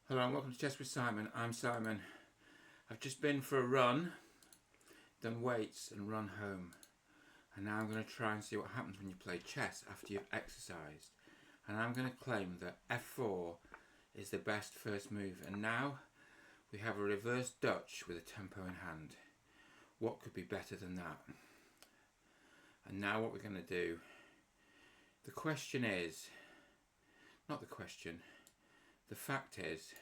Hello and welcome to Chess with Simon. I'm Simon. I've just been for a run, done weights and run home. And now I'm going to try and see what happens when you play chess after you've exercised. And I'm going to claim that f4 is the best first move. And now we have a reverse Dutch with a tempo in hand. What could be better than that? And now what we're going to do, the question is, not the question, the fact is,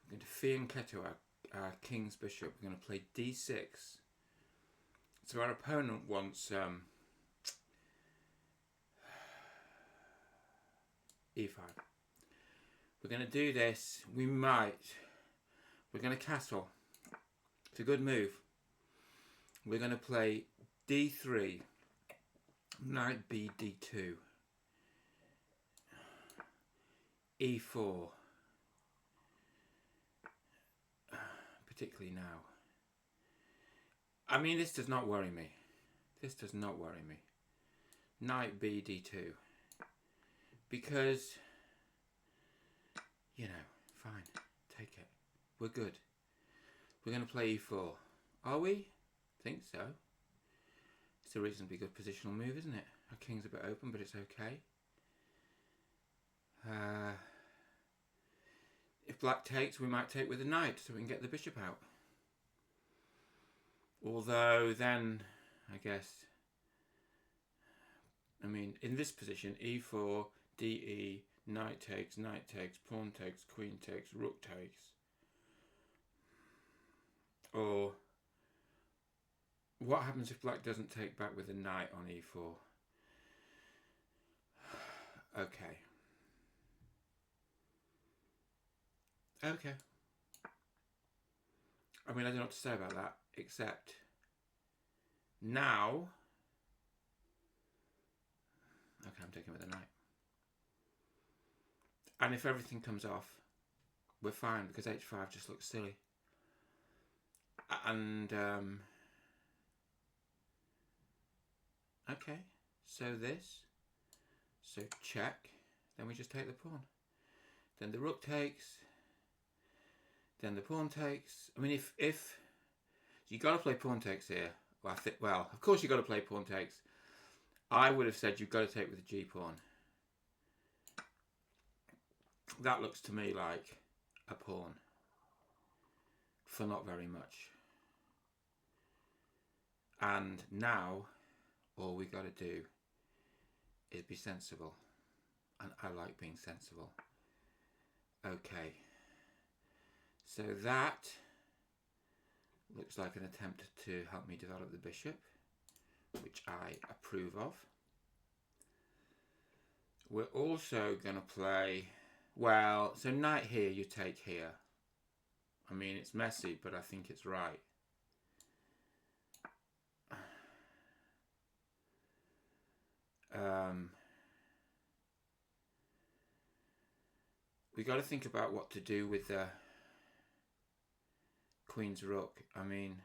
we're going to fianchetto our king's bishop. We're going to play d6. So our opponent wants e5. We're going to do this. We're going to castle. It's a good move. We're going to play d3, knight b d2, e4. Particularly now. I mean, this does not worry me. This does not worry me. Knight b d2. Because, you know, fine. Take it. We're good. We're going to play e4. Are we? Think so. It's a reasonably good positional move, isn't it? Our king's a bit open, but it's okay. If black takes, we might take with the knight so we can get the bishop out. Although then, I guess, in this position, e4, de, knight takes, pawn takes, queen takes, rook takes. Or what happens if black doesn't take back with the knight on e4? Okay. Okay. I mean, I don't know what to say about that, except now... Okay, I'm taking with the knight. And if everything comes off, we're fine, because h5 just looks silly. And, okay, so this. So check. Then we just take the pawn. Then the rook takes... Then the pawn takes. I mean, if you got to play pawn takes here. Well, of course you got to play pawn takes. I would have said you've got to take with the g pawn. That looks to me like a pawn for not very much. And now all we got to do is be sensible, and I like being sensible. Okay. So that looks like an attempt to help me develop the bishop, which I approve of. We're also going to play, well, so knight here, you take here. I mean, it's messy, but I think it's right. We got to think about what to do with the queen's rook. I mean,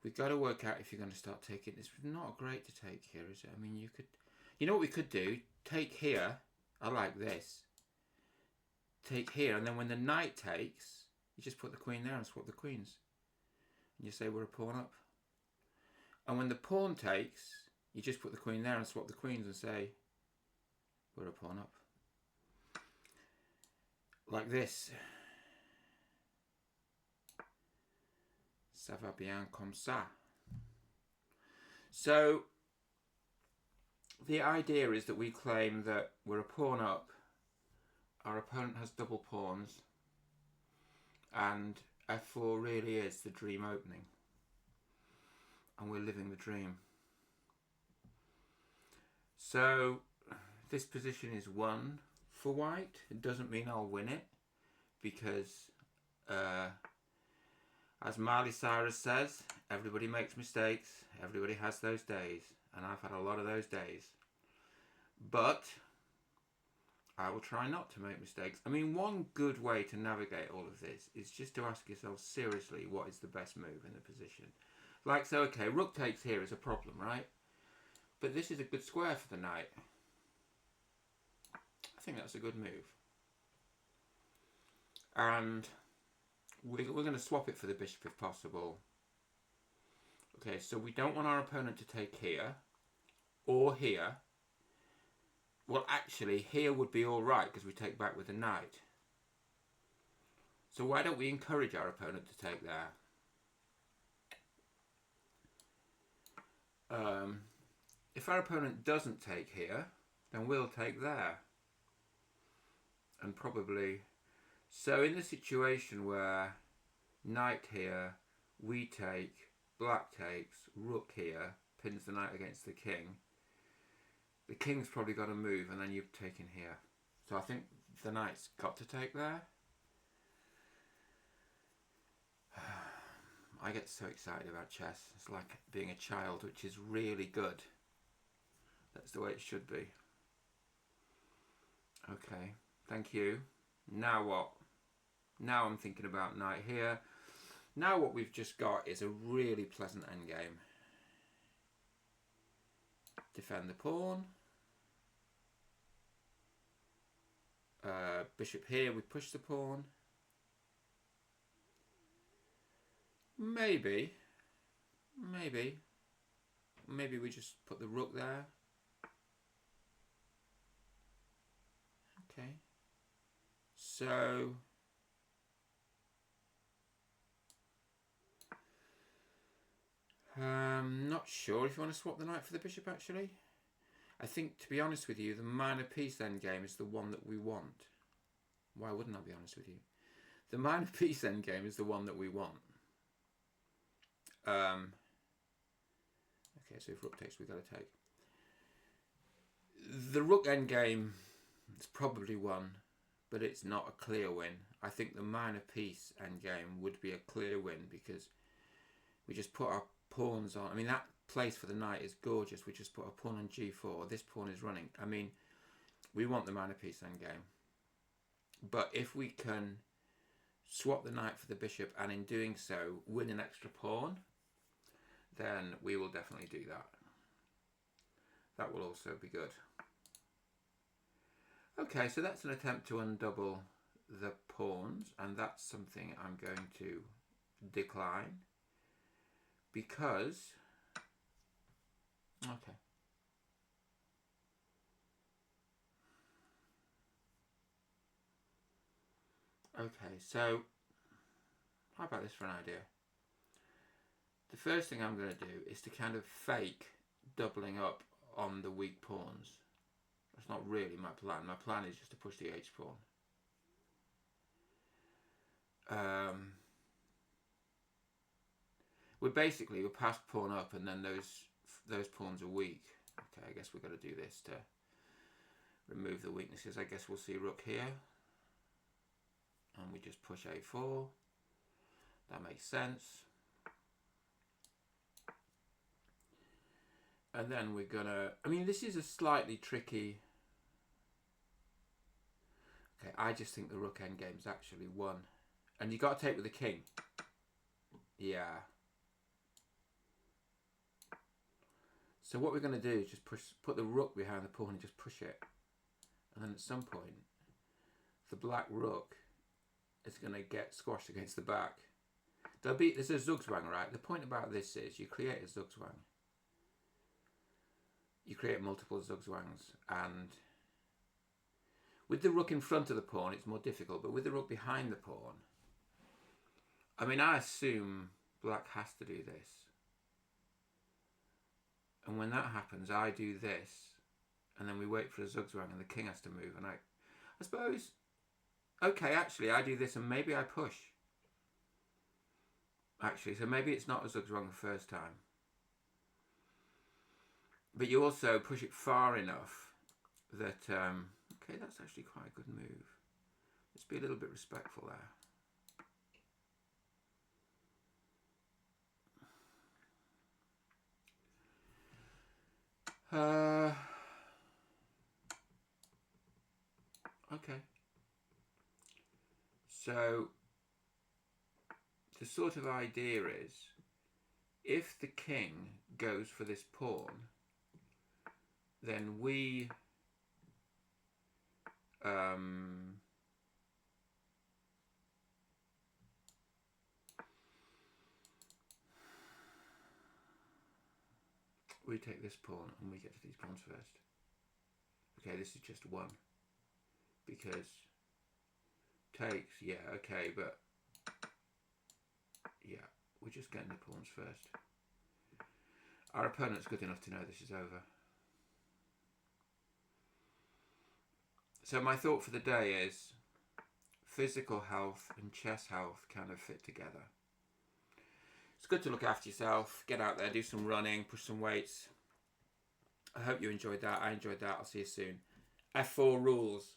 we've got to work out if you're going to start taking... It's not great to take here, is it? I mean, you could... You know what we could do? Take here. I like this. Take here, and then when the knight takes, you just put the queen there and swap the queens. And you say we're a pawn up. And when the pawn takes, you just put the queen there and swap the queens and say we're a pawn up. Like this. Ça va bien comme ça. So, the idea is that we claim that we're a pawn up, our opponent has double pawns, and f4 really is the dream opening. And we're living the dream. So, this position is won for white. It doesn't mean I'll win it, because as Miley Cyrus says, everybody makes mistakes, everybody has those days, and I've had a lot of those days. But I will try not to make mistakes. I mean, one good way to navigate all of this is just to ask yourself seriously what is the best move in the position. Like, so, okay, rook takes here is a problem, right? But this is a good square for the knight. think that's a good move. And we're going to swap it for the bishop if possible. Okay, so we don't want our opponent to take here or here. Well, actually, here would be all right because we take back with the knight. So why don't we encourage our opponent to take there? If our opponent doesn't take here, then we'll take there. And probably... So in the situation where knight here, we take, black takes, rook here, pins the knight against the king's probably got to move, and then you've taken here. So I think the knight's got to take there. I get so excited about chess. It's like being a child, which is really good. That's the way it should be. Okay, thank you. Now what? Now I'm thinking about knight here. Now what we've just got is a really pleasant endgame. Defend the pawn. Bishop here, we push the pawn. Maybe we just put the rook there. Okay. So not sure if you want to swap the knight for the bishop actually. I think, to be honest with you, the minor piece endgame is the one that we want. Why wouldn't I be honest with you? The minor piece endgame is the one that we want. Okay, so if rook takes, we've got to take. The rook endgame is probably won, but it's not a clear win. I think the minor piece endgame would be a clear win because we just put our pawns on. I mean, that place for the knight is gorgeous. We just put a pawn on g4. This pawn is running. I mean, we want the minor piece endgame. But if we can swap the knight for the bishop and in doing so win an extra pawn, then we will definitely do that. That will also be good. Okay, so that's an attempt to undouble the pawns, and that's something I'm going to decline because... Okay. Okay, so how about this for an idea? The first thing I'm going to do is to kind of fake doubling up on the weak pawns. That's not really my plan. My plan is just to push the h pawn. We're past pawn up, and then those pawns are weak. Okay, I guess we've got to do this to remove the weaknesses. I guess we'll see rook here. And we just push a4. That makes sense. And then we're gonna... I mean, this is a slightly tricky... Okay, I just think the rook endgame's actually won. And you got to take with the king. Yeah. So what we're going to do is just put the rook behind the pawn and just push it. And then at some point, the black rook is going to get squashed against the back. There's a zugzwang, right? The point about this is you create a zugzwang. You create multiple zugzwangs, and with the rook in front of the pawn it's more difficult, but with the rook behind the pawn, I mean, I assume black has to do this, and when that happens I do this, and then we wait for a zugzwang and the king has to move, and I suppose, okay, actually I do this and maybe I push. Actually, so maybe it's not a zugzwang the first time. But you also push it far enough that, okay, that's actually quite a good move. Let's be a little bit respectful there. Okay. So, the sort of idea is, if the king goes for this pawn, then we we take this pawn and we get to these pawns first. Okay, this is just one. Because takes, yeah, okay, but yeah, we're just getting the pawns first. Our opponent's good enough to know this is over. So my thought for the day is physical health and chess health kind of fit together. It's good to look after yourself, get out there, do some running, push some weights. I hope you enjoyed that. I enjoyed that. I'll see you soon. F4 rules.